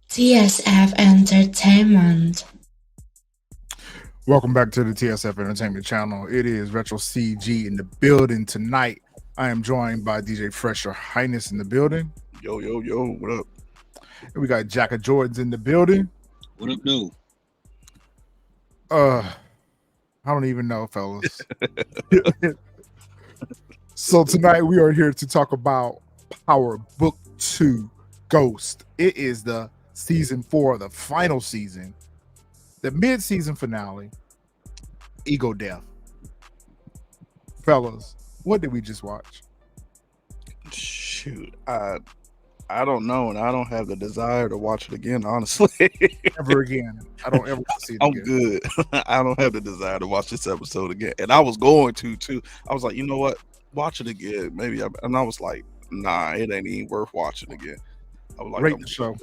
TSF Entertainment. Welcome back to the TSF Entertainment channel. It is Retro CG in the building tonight. I am joined by DJ Fresh Your Highness in the building. Yo, what up? And we got Jack of Jordans in the building. What up, dude? I don't even know, fellas. So tonight we are here to talk about Power Book 2 Ghost. It is the season 4, the final season, the mid-season finale, Ego Death. Fellas, what did we just watch? Shoot, I don't know, and I don't have the desire to watch it again, honestly. Ever again. I don't ever see it I'm again. good. I don't have the desire to watch this episode again. And I was going to, too. I was like, you know what? Watch it again. Maybe. And I was like, nah, it ain't even worth watching again. I was like, Rate the show.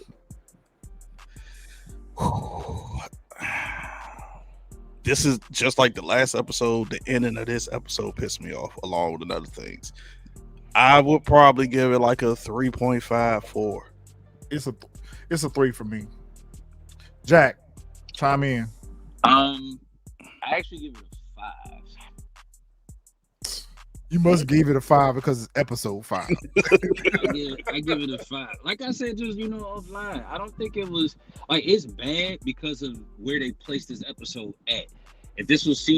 This is just like the last episode. The ending of this episode pissed me off, along with other things. I would probably give it like a 3.54. It's a 3 for me. Jack, chime in. I actually give it a 5. You must give it a 5 because it's episode 5. I give it a 5. Like I said, just offline. I don't think it was like it's bad because of where they placed this episode at. If this was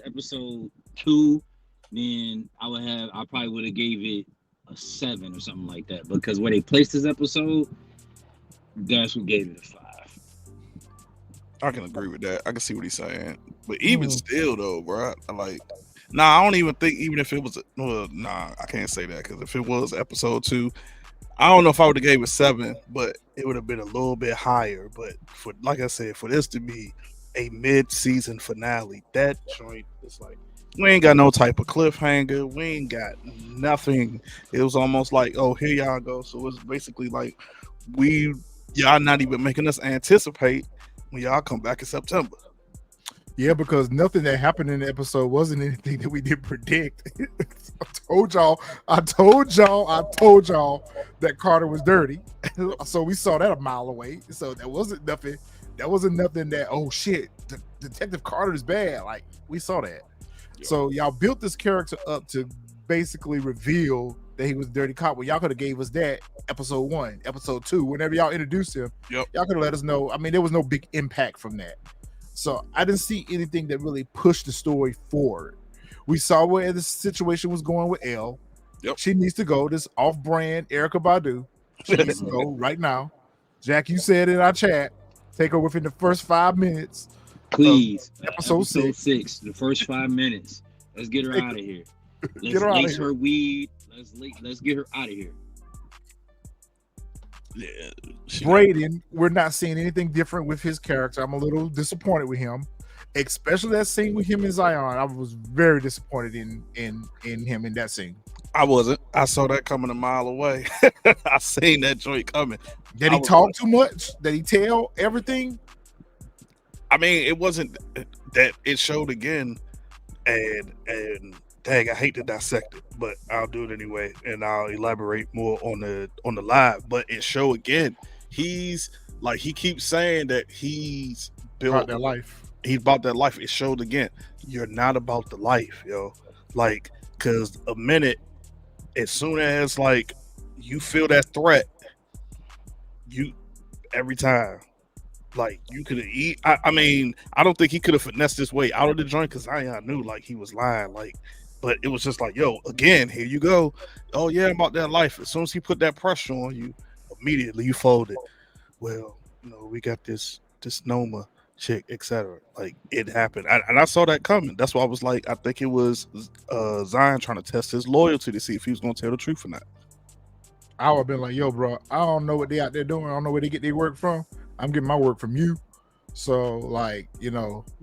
episode 2, then I probably would have gave it a 7 or something like that. Because where they placed this episode, that's what gave it a 5. I can agree with that. I can see what he's saying. But even still, though, bro, I don't even think, even if it was, I can't say that, because if it was episode 2, I don't know if I would have gave it 7, but it would have been a little bit higher. But for, like I said, for this to be a mid-season finale, that joint is like, we ain't got no type of cliffhanger. We ain't got nothing. It was almost like, oh, here y'all go. So it's basically like, y'all not even making us anticipate when y'all come back in September. Yeah, because nothing that happened in the episode wasn't anything that we didn't predict. I told y'all that Carter was dirty. So we saw that a mile away. So that wasn't nothing that, oh shit, Detective Carter is bad. Like, we saw that. Yep. So y'all built this character up to basically reveal that he was a dirty cop. Well, y'all could have gave us that episode 1, episode 2, whenever y'all introduced him. Yep. Y'all could have let us know. I mean, there was no big impact from that. So I didn't see anything that really pushed the story forward. We saw where the situation was going with Elle. Yep. She needs to go. This off-brand Erykah Badu. She needs to go right now. Jack, you said in our chat, take her within the first 5 minutes. Please. Episode 6. The first 5 minutes. Let's get her out of here. Let's lace her weed. Let's get her out of here. Yeah, Braden, we're not seeing anything different with his character. I'm a little disappointed with him, especially that scene with him and Zion. I was very disappointed in him in that scene. I wasn't. I saw that coming a mile away. I seen that joint coming. Did he talk too much? Did he tell everything? I mean, it wasn't that it showed again, and dang, I hate to dissect it, but I'll do it anyway, and I'll elaborate more on the live. But it show again, he's like, he keeps saying that he's built about that life. He's about that life. It showed again, you're not about the life, yo. Like, cause a minute, as soon as like you feel that threat, you every time. Like, you could have eat. I mean, I don't think he could have finessed his way out of the joint, because I knew like he was lying. Like, but it was just like, yo, again, here you go. Oh yeah, I'm about that life. As soon as he put that pressure on you, immediately you folded. Well, we got this Noma chick, etc. Like, it happened, and I saw that coming. That's why I was like, I think it was Zion trying to test his loyalty to see if he was going to tell the truth or not. I would have been like, yo, bro, I don't know what they out there doing. I don't know where they get their work from. I'm getting my work from you. So, like,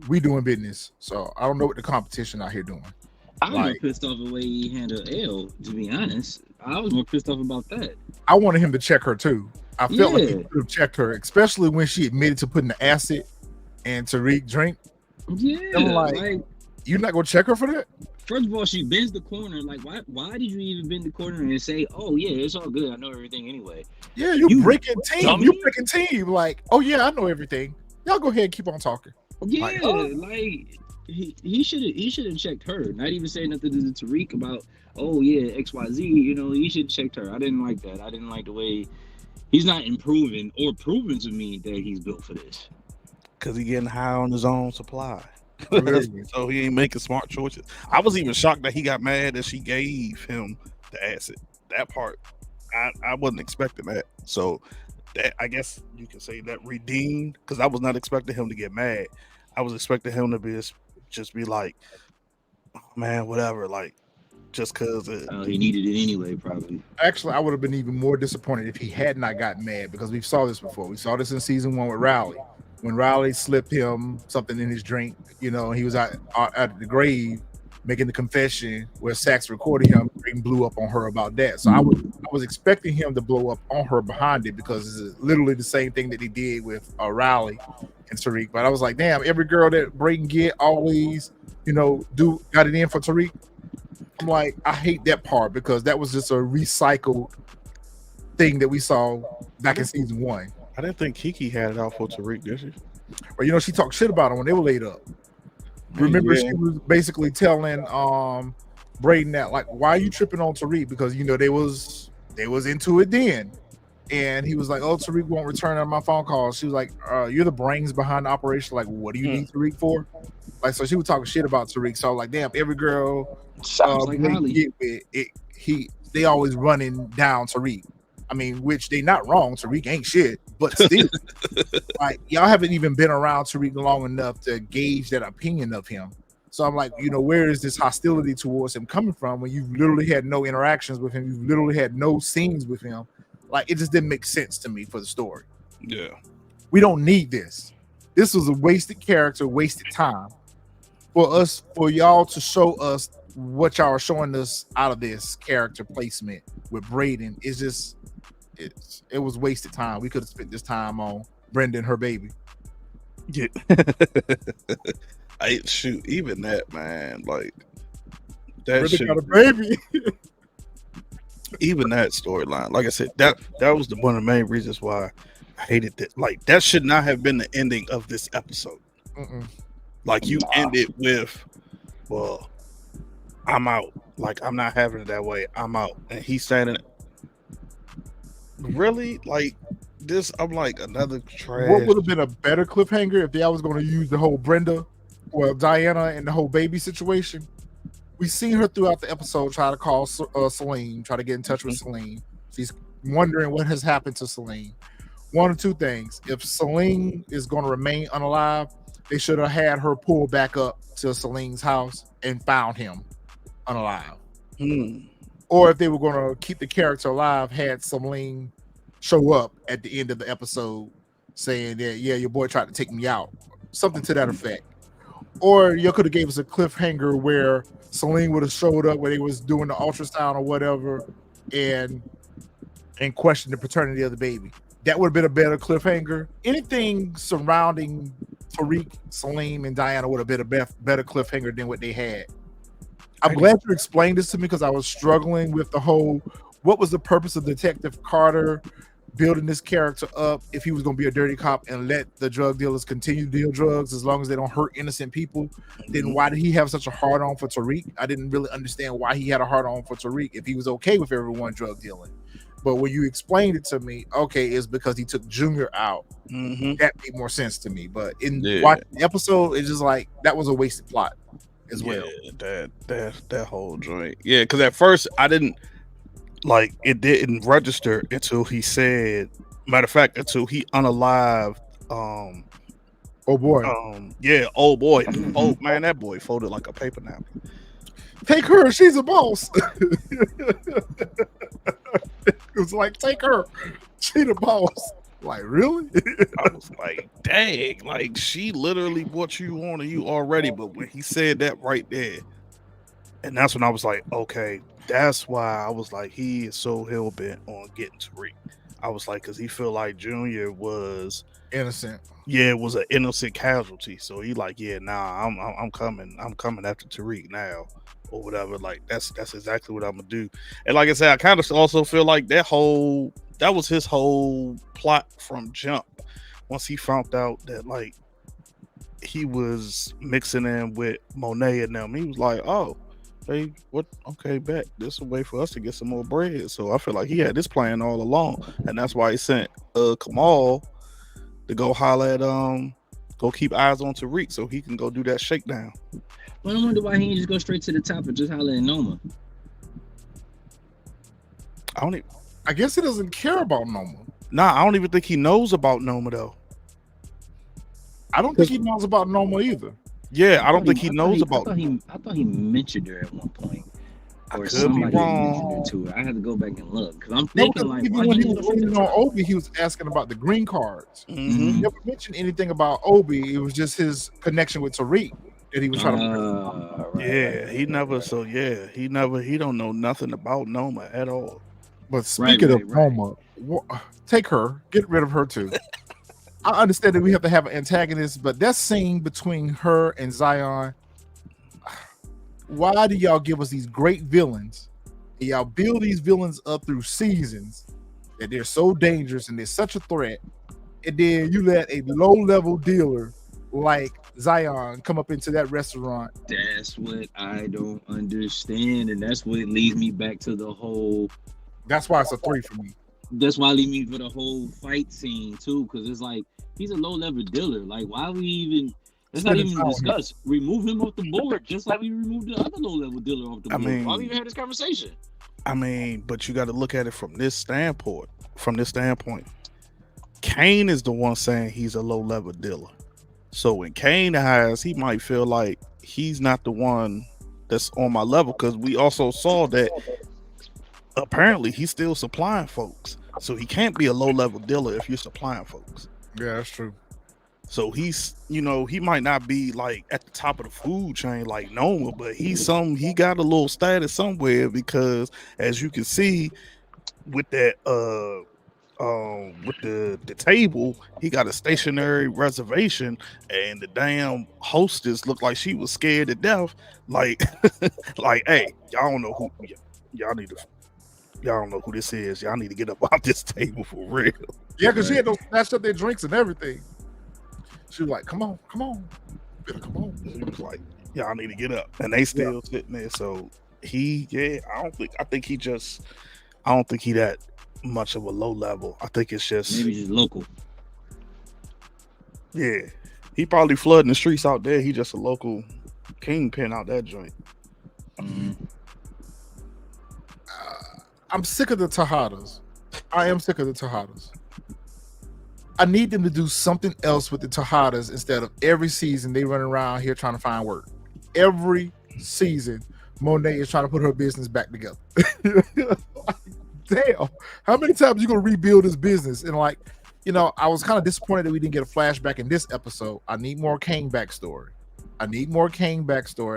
we doing business. So I don't know what the competition out here doing. I was more pissed off the way he handled Elle, to be honest. I was more pissed off about that. I wanted him to check her too. I felt like he could have checked her, especially when she admitted to putting the acid in Tariq drink. Yeah, I'm like, You're not gonna check her for that? First of all, she bends the corner. Like, why did you even bend the corner and say, "Oh yeah, it's all good. I know everything anyway." Yeah, you breaking team. dummy. You breaking team. Like, oh yeah, I know everything. Y'all go ahead and keep on talking. Yeah, like he should have checked her. Not even saying nothing to Tariq about, oh yeah, XYZ. You know, he should have checked her. I didn't like that. I didn't like the way he's not improving or proving to me that he's built for this. Because he getting high on his own supply. So he ain't making smart choices. I was even shocked that he got mad that she gave him the acid. That part, I wasn't expecting that. So that, I guess you can say that redeemed, because I was not expecting him to get mad. I was expecting him to be just be like, oh, man, whatever, like just because he needed it anyway, probably. Actually, I would have been even more disappointed if he had not gotten mad, because we saw this before. We saw this in season 1 with Riley. When Riley slipped him something in his drink, you know, he was out at the grave making the confession where Sax recorded him and blew up on her about that. So I was expecting him to blow up on her behind it, because it's literally the same thing that he did with Riley and Tariq. But I was like, damn, every girl that Braden get always, you know, got it in for Tariq. I'm like, I hate that part, because that was just a recycled thing that we saw back in season 1. I didn't think Kiki had it out for Tariq, did she? But you know, she talked shit about him when they were laid up. Remember, she was basically telling Braden that, like, why are you tripping on Tariq? Because, you know, they was into it then. And he was like, oh, Tariq won't return on my phone calls. She was like, you're the brains behind the operation. Like, what do you need Tariq for? Like, so she was talking shit about Tariq. So like, damn, every girl like get with it, they always running down Tariq. I mean, which they not wrong. Tariq ain't shit, but still, like, y'all haven't even been around Tariq long enough to gauge that opinion of him. So I'm like, you know, where is this hostility towards him coming from when you've literally had no interactions with him? You've literally had no scenes with him. Like, it just didn't make sense to me for the story. Yeah. We don't need this. This was a wasted character, wasted time. For y'all to show us what y'all are showing us out of this character placement with Braden is just, it was wasted time. We could have spent this time on Brenda and her baby. Yeah. Shoot, even that, man, like that Brenda got a baby. Even that storyline, like I said, that was one of the main reasons why I hated that. Like, that should not have been the ending of this episode. Like, you ended with, well, I'm out. Like, I'm not having it that way. I'm out. And he's saying, really? Like, this, I'm like, another trash. What would have been a better cliffhanger if I was going to use the whole Brenda, well, Diana and the whole baby situation? We seen her throughout the episode try to call Celine, try to get in touch with Celine. She's wondering what has happened to Celine. One of two things. If Celine is going to remain unalive, they should have had her pull back up to Celine's house and found him unalive. Or if they were going to keep the character alive, had Celine show up at the end of the episode saying that, yeah, your boy tried to take me out. Something to that effect. Or you could have gave us a cliffhanger where Celine would have showed up when they was doing the ultrasound or whatever and questioned the paternity of the baby. That would have been a better cliffhanger. Anything surrounding Tariq, Celine, and Diana would have been a better cliffhanger than what they had. I'm glad you explained this to me, because I was struggling with the whole, what was the purpose of Detective Carter building this character up if he was going to be a dirty cop and let the drug dealers continue to deal drugs as long as they don't hurt innocent people? Then why did he have such a hard on for Tariq? I didn't really understand why he had a hard on for Tariq if he was okay with everyone drug dealing. But when you explained it to me, okay, it's because he took Junior out. That made more sense to me. But in watching the episode, it's just like, that was a wasted plot as well. That whole joint. Yeah, because at first I didn't, like, it didn't register until he said, matter of fact, until he unalived oh boy. Oh boy. Oh man, that boy folded like a paper napkin. Take her, she's a boss. It was like, take her, she the boss. Like, really? I was like, dang, like, she literally brought you on and you already. But when he said that right there, and that's when I was like, okay, that's why I was like, he is so hell bent on getting Tariq. I was like, because he feel like Junior was Innocent. was an innocent casualty. So he like, yeah, nah, I'm coming after Tariq now or whatever. Like that's exactly what I'm gonna do. And like I said, I kind of also feel like that was his whole plot from jump. Once he found out that like he was mixing in with Monet and them, he was like, oh, hey, what? Okay, bet this is a way for us to get some more bread. So I feel like he had this plan all along, and that's why he sent Kamal to go holler at go keep eyes on Tariq so he can go do that shakedown. Well, I wonder why he didn't just go straight to the top and just holler at Noma. I guess he doesn't care about Noma. Nah, I don't even think he knows about Noma though. I don't think he knows about Noma either. Yeah, I don't think he knows about. I thought he mentioned her at one point, I or could somebody be wrong. mentioned her to her. I had to go back and look because I'm thinking like, even why when he he was didn't go straight to leaning the on top? Obi, he was asking about the green cards. Mhm. He never mentioned anything about Obi. It was just his connection with Tariq that he was trying to. Yeah, he never. So yeah, he never. He don't know nothing about Noma at all. But speaking of right. Noma, take her, get rid of her too. I understand that we have to have an antagonist, but that scene between her and Zion, why do y'all give us these great villains? And y'all build these villains up through seasons that they're so dangerous and they're such a threat, and then you let a low-level dealer like Zion come up into that restaurant. That's what I don't understand, and that's what leads me back to the whole. That's why it's a 3 for me. That's why I leave me for the whole fight scene too, because it's like he's a low-level dealer. Like, why we even? Let's not even discuss. Remove him off the board, just like we removed the other low-level dealer off the board. Why we even have this conversation? I mean, but you got to look at it from this standpoint. Kane is the one saying he's a low-level dealer. So in Kane's eyes, he might feel like he's not the one that's on my level, because we also saw that apparently he's still supplying folks. So he can't be a low-level dealer if you're supplying folks. Yeah, that's true. So he's, he might not be like at the top of the food chain like Noma, but he got a little status somewhere, because as you can see with that with the table, he got a stationary reservation, and the damn hostess looked like she was scared to death. Like, hey, y'all don't know who y'all don't know who this is. Y'all need to get up off this table for real. Yeah, because she had those snatched up their drinks and everything. She was like, come on. Better come on. He was like, y'all need to get up. And they still sitting there. So I don't think he that much of a low level. I think it's just maybe he's local. Yeah. He probably flooding the streets out there. He just a local kingpin out that joint. Mm-hmm. I'm sick of the Tejadas. I am sick of the Tejadas. I need them to do something else with the Tejadas instead of every season they run around here trying to find work. Every season, Monet is trying to put her business back together. Damn, how many times you gonna rebuild this business? And I was kind of disappointed that we didn't get a flashback in this episode. I need more Kane backstory. And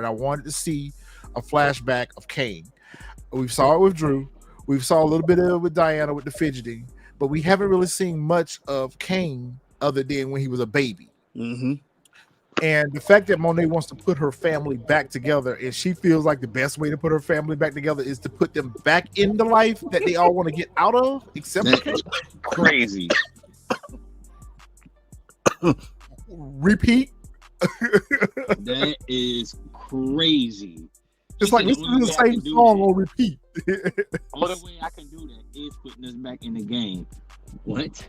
I wanted to see a flashback of Kane. We saw it with Drew. We saw a little bit of it with Diana with the fidgeting, but we haven't really seen much of Kane other than when he was a baby. Mm-hmm. And the fact that Monet wants to put her family back together, and she feels like the best way to put her family back together is to put them back in the life that they all want to get out of, except That's crazy. Repeat. That is crazy. It's like this is the same song on repeat. The only way I can do that is putting us back in the game. What?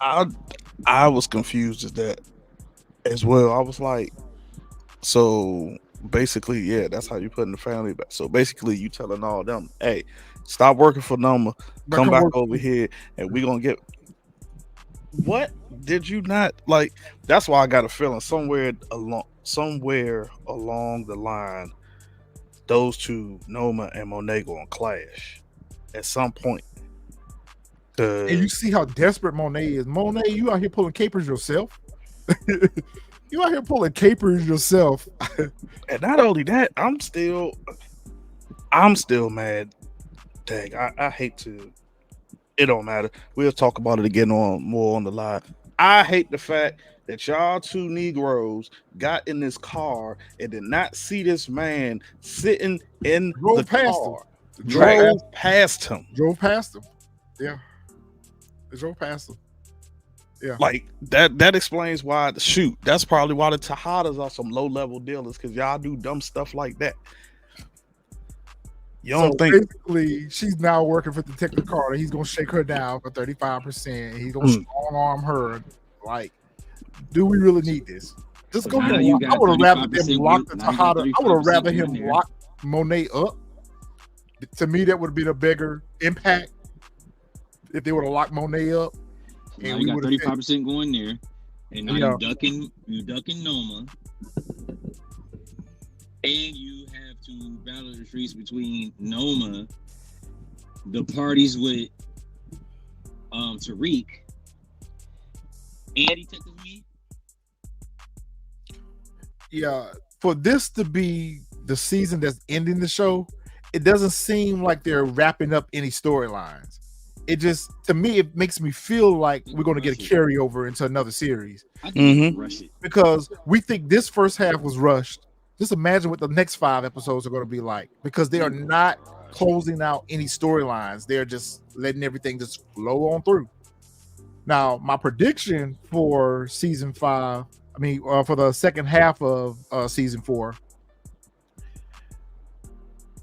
I was confused at that as well. I was like, so basically, yeah, that's how you putting the family back. So basically, you telling all them, hey, stop working for Noma, come back over here, and we gonna get. What did you not like? That's why I got a feeling somewhere along the line, those two, Noma and Monet, gonna clash at some point. And you see how desperate Monet is. Monet, you out here pulling capers yourself. You out here pulling capers yourself. And not only that, I'm still mad dang, I hate to. It don't matter. We'll talk about it again more on the live. I hate the fact that y'all two Negroes got in this car and did not see this man sitting in Drove the past car. him. Drove past him. Drove past him. Yeah. They drove past him. Yeah. Like that explains why that's probably why the Tejadas are some low-level dealers, because y'all do dumb stuff like that. You don't think basically she's now working for Detective Carter. He's gonna shake her down for 35%. He's gonna strong arm her. Like, do we really need this? Just go ahead. I would have rather them lock the Tejada. I would have rather him lock Monet up. To me, that would have been a bigger impact if they would have locked Monet up. And we got 35% going there, and now you ducking Noma, and you have to battle the streets between Noma, the parties with Tariq, and Detective Me. Yeah, for this to be the season that's ending the show, it doesn't seem like they're wrapping up any storylines. It just, to me, it makes me feel like we're going to get a carryover into another series. I think rush it because we think this first half was rushed. Just imagine what the next 5 episodes are going to be like, because they are not closing out any storylines. They're just letting everything just flow on through. Now, my prediction for season 5, for the second half of season 4,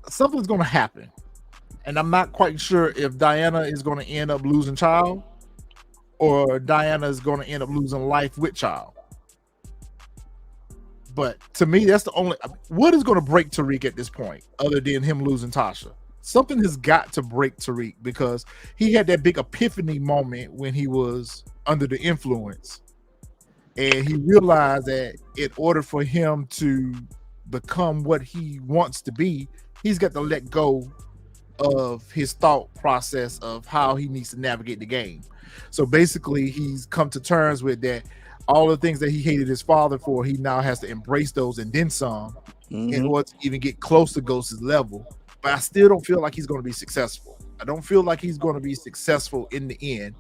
something's going to happen. And I'm not quite sure if Diana is going to end up losing child or Diana is going to end up losing life with child. But to me, that's the only... What is going to break Tariq at this point other than him losing Tasha? Something has got to break Tariq, because he had that big epiphany moment when he was under the influence. And he realized that in order for him to become what he wants to be, he's got to let go of his thought process of how he needs to navigate the game. So basically, he's come to terms with that. All the things that he hated his father for, he now has to embrace those and then some in order to even get close to Ghost's level. But I still don't feel like he's going to be successful. I don't feel like he's going to be successful in the end.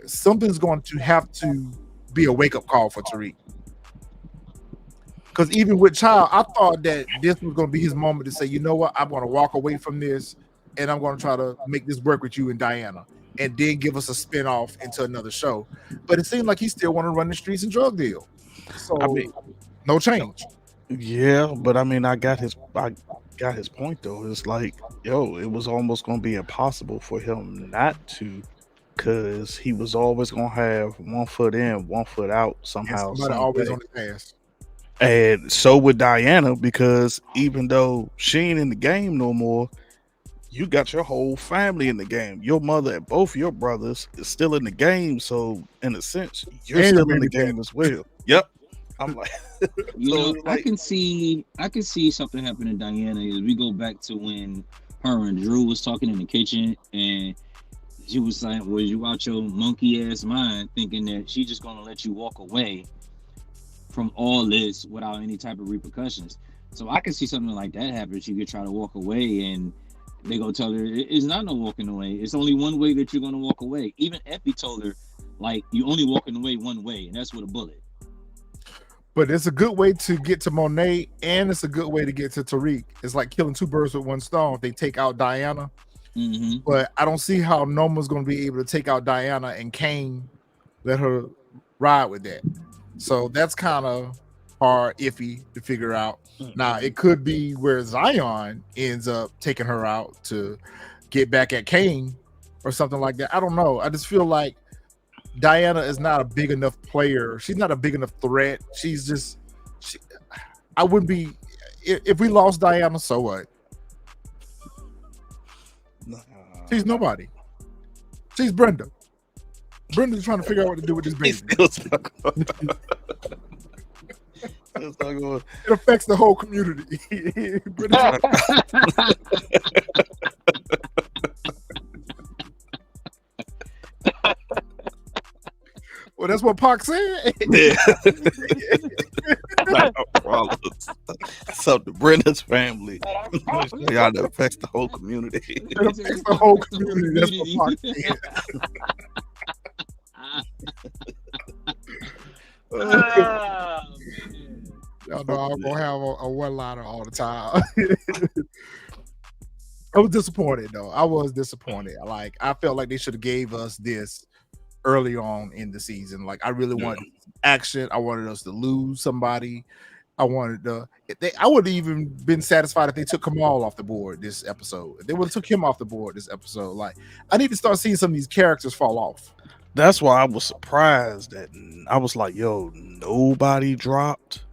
Something's going to have to be a wake-up call for Tariq. Because even with child, I thought that this was going to be his moment to say, you know what, I'm going to walk away from this and I'm going to try to make this work with you and Diana, and then give us a spin-off into another show. But it seemed like he still want to run the streets and drug deal. So no change. Yeah, but I got his point though. It's like, it was almost going to be impossible for him not to, because he was always going to have one foot in, one foot out somehow. Somebody always on his ass. And so with Diana, because even though she ain't in the game no more, you got your whole family in the game. Your mother and both your brothers is still in the game. So in a sense, you're still in the game as well. Yep. I'm like, I can see something happen to Diana as we go back to when her and Drew was talking in the kitchen, and she was like, well, you out your monkey ass mind thinking that she's just gonna let you walk away from all this without any type of repercussions. So I can see something like that happen. She could try to walk away, and they go tell her it's not no walking away. It's only one way that you're gonna walk away. Even Effie told her, like, you only walking away one way, and that's with a bullet. But it's a good way to get to Monet, and it's a good way to get to Tariq. It's like killing 2 birds with 1 stone. If they take out Diana, but I don't see how Noma's going to be able to take out Diana and Kane let her ride with that. So that's kind of hard, iffy to figure out. Now, it could be where Zion ends up taking her out to get back at Kane or something like that. I don't know. I just feel like Diana is not a big enough player. She's not a big enough threat. I wouldn't be, if we lost Diana, so what? She's nobody. She's Brenda. Brenda's trying to figure out what to do with this baby. It affects the whole community. Well, that's what Pac said. Yeah. fucks up the Brenda's family. Y'all that affects the whole community. It affects the whole community. That's what Fox said. Y'all know I'm gonna have a one-liner all the time. I was disappointed though. I was disappointed. Like I felt like they should have gave us this early on in the season. Like I really wanted action. I wanted us to lose somebody. I would have even been satisfied if they took Kamal off the board this episode. If they would have took him off the board this episode. Like I need to start seeing some of these characters fall off. That's why I was surprised that I was like, yo, nobody dropped.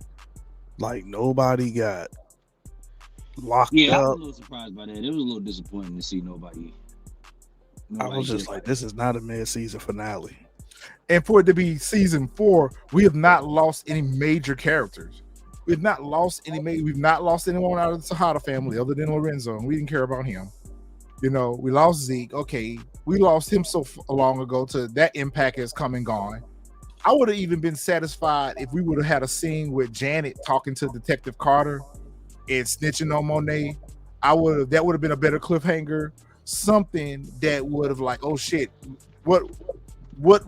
Like nobody got locked Yeah, I was up. a little surprised by that. It was a little disappointing to see nobody. I was just like, this is not a mid-season finale. And for it to be season 4, we have not lost any major characters. We've not lost we've not lost anyone out of the Tejada family other than Lorenzo, and we didn't care about him. You know, we lost Zeke. Okay, we lost him so long ago. To that impact has come and gone. I would have even been satisfied if we would have had a scene with Janet talking to Detective Carter and snitching on Monet. That would have been a better cliffhanger. Something that would have like, oh shit, what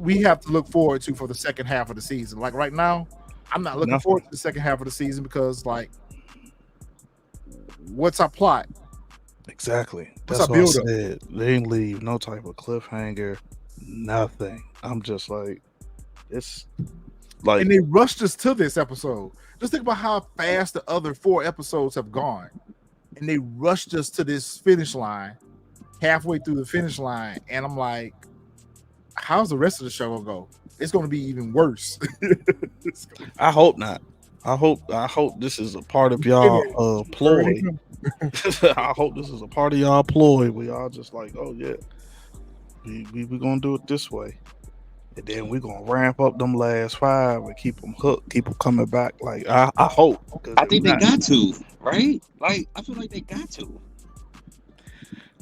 we have to look forward to for the second half of the season. Like right now, I'm not looking forward to the second half of the season because like, what's our plot? Exactly. What's That's our what I build up? said. They didn't leave no type of cliffhanger, nothing. I'm just like, it's like, And they rushed us to this episode. Just think about how fast the other 4 episodes have gone. And they rushed us to this finish line, halfway through the finish line. And I'm like, how's the rest of the show gonna go? It's gonna be even worse. I hope not. I hope this is a part of y'all ploy. I hope this is a part of y'all ploy where y'all just like, oh yeah, we gonna do it this way. And then we're gonna ramp up them last 5 and keep them hooked, keep them coming back. Like I hope. I think they got to, right? Like I feel like they got to.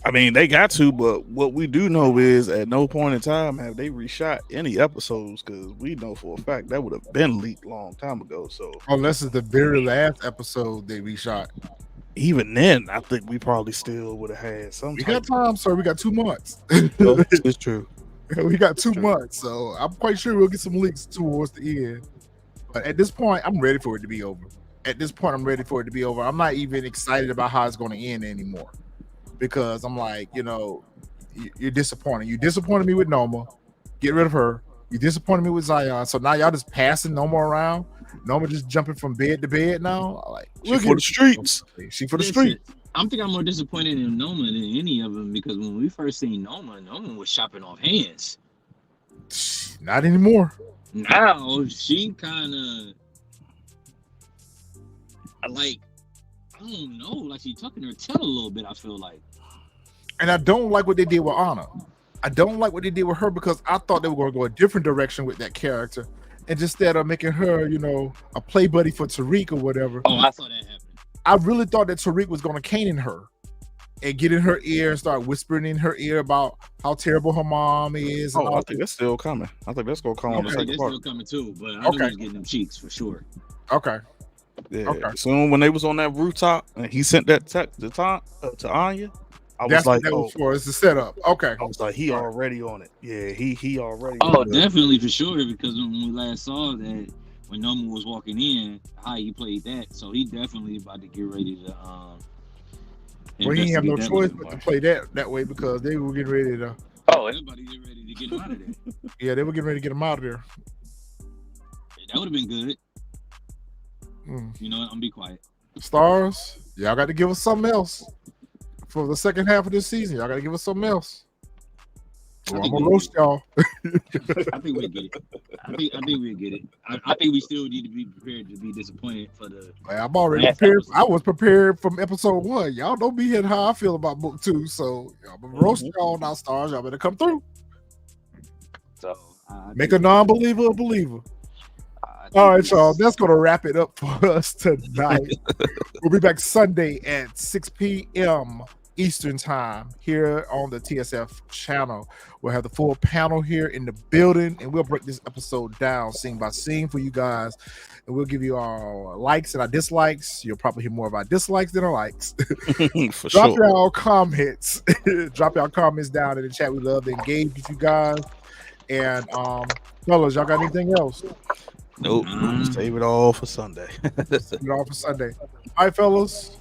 I mean, they got to, but what we do know is at no point in time have they reshot any episodes because we know for a fact that would have been leaked long time ago. So unless it's the very last episode they reshot. Even then, I think we probably still would have had some. We got time, sir. We got 2 months. It's true. We got 2 months, so I'm quite sure we'll get some leaks towards the end. But at this point, I'm ready for it to be over. I'm not even excited about how it's going to end anymore because I'm like, you know, you're disappointing. You disappointed me with Noma. Get rid of her. You disappointed me with Zion. So now y'all just passing Noma around. Noma just jumping from bed to bed now. Like she for the streets. She for the streets. I'm thinking I'm more disappointed in Noma than any of them because when we first seen Noma was chopping off hands. Not anymore. Now she kind of like, I don't know, like she tucking her tail a little bit. I feel like, and I don't like what they did with Anna. I don't like what they did with her because I thought they were going to go a different direction with that character, and just instead of making her, you know, a play buddy for Tariq or whatever. Oh, I saw that happen. I really thought that Tariq was going to cane her and get in her ear and start whispering in her ear about how terrible her mom is. Oh, I think that's still coming. I think that's going to come on the second part. Still coming too, but I know he's getting them cheeks for sure. Okay. Yeah. Okay. Soon when they was on that rooftop and he sent that text to Anya, I was like, that was for. It's the setup. Okay. I was like, he already on it. Yeah, he already. Oh, definitely for sure. Because when we last saw that, when Noma was walking in, how he played that, so he definitely about to get ready to. Well, he didn't have no choice but to play that way because they were getting ready to. Oh, everybody getting ready to get him out of there. Yeah, they were getting ready to get him out of there. That would have been good. You know what? I'm gonna be quiet. Stars, y'all got to give us something else for the second half of this season. Y'all got to give us something else. Well, I'm gonna roast y'all. I think we get it. I think we get it. I think we still need to be prepared to be disappointed for the. I'm already prepared. I was prepared from episode 1. Y'all don't be hitting how I feel about book 2. So I'm gonna roast y'all now, Stars. Y'all better come through. So make a non-believer a believer. All right, y'all. That's gonna wrap it up for us tonight. We'll be back Sunday at 6 p.m. Eastern time here on the TSF channel. We'll have the full panel here in the building, and we'll break this episode down scene by scene for you guys, and we'll give you our likes and our dislikes. You'll probably hear more of our dislikes than our likes. For Drop sure. your comments. Drop your comments down in the chat. We love to engage with you guys. And fellas, y'all got anything else? Nope. Save it all for Sunday. Save it all for Sunday. All right, fellas.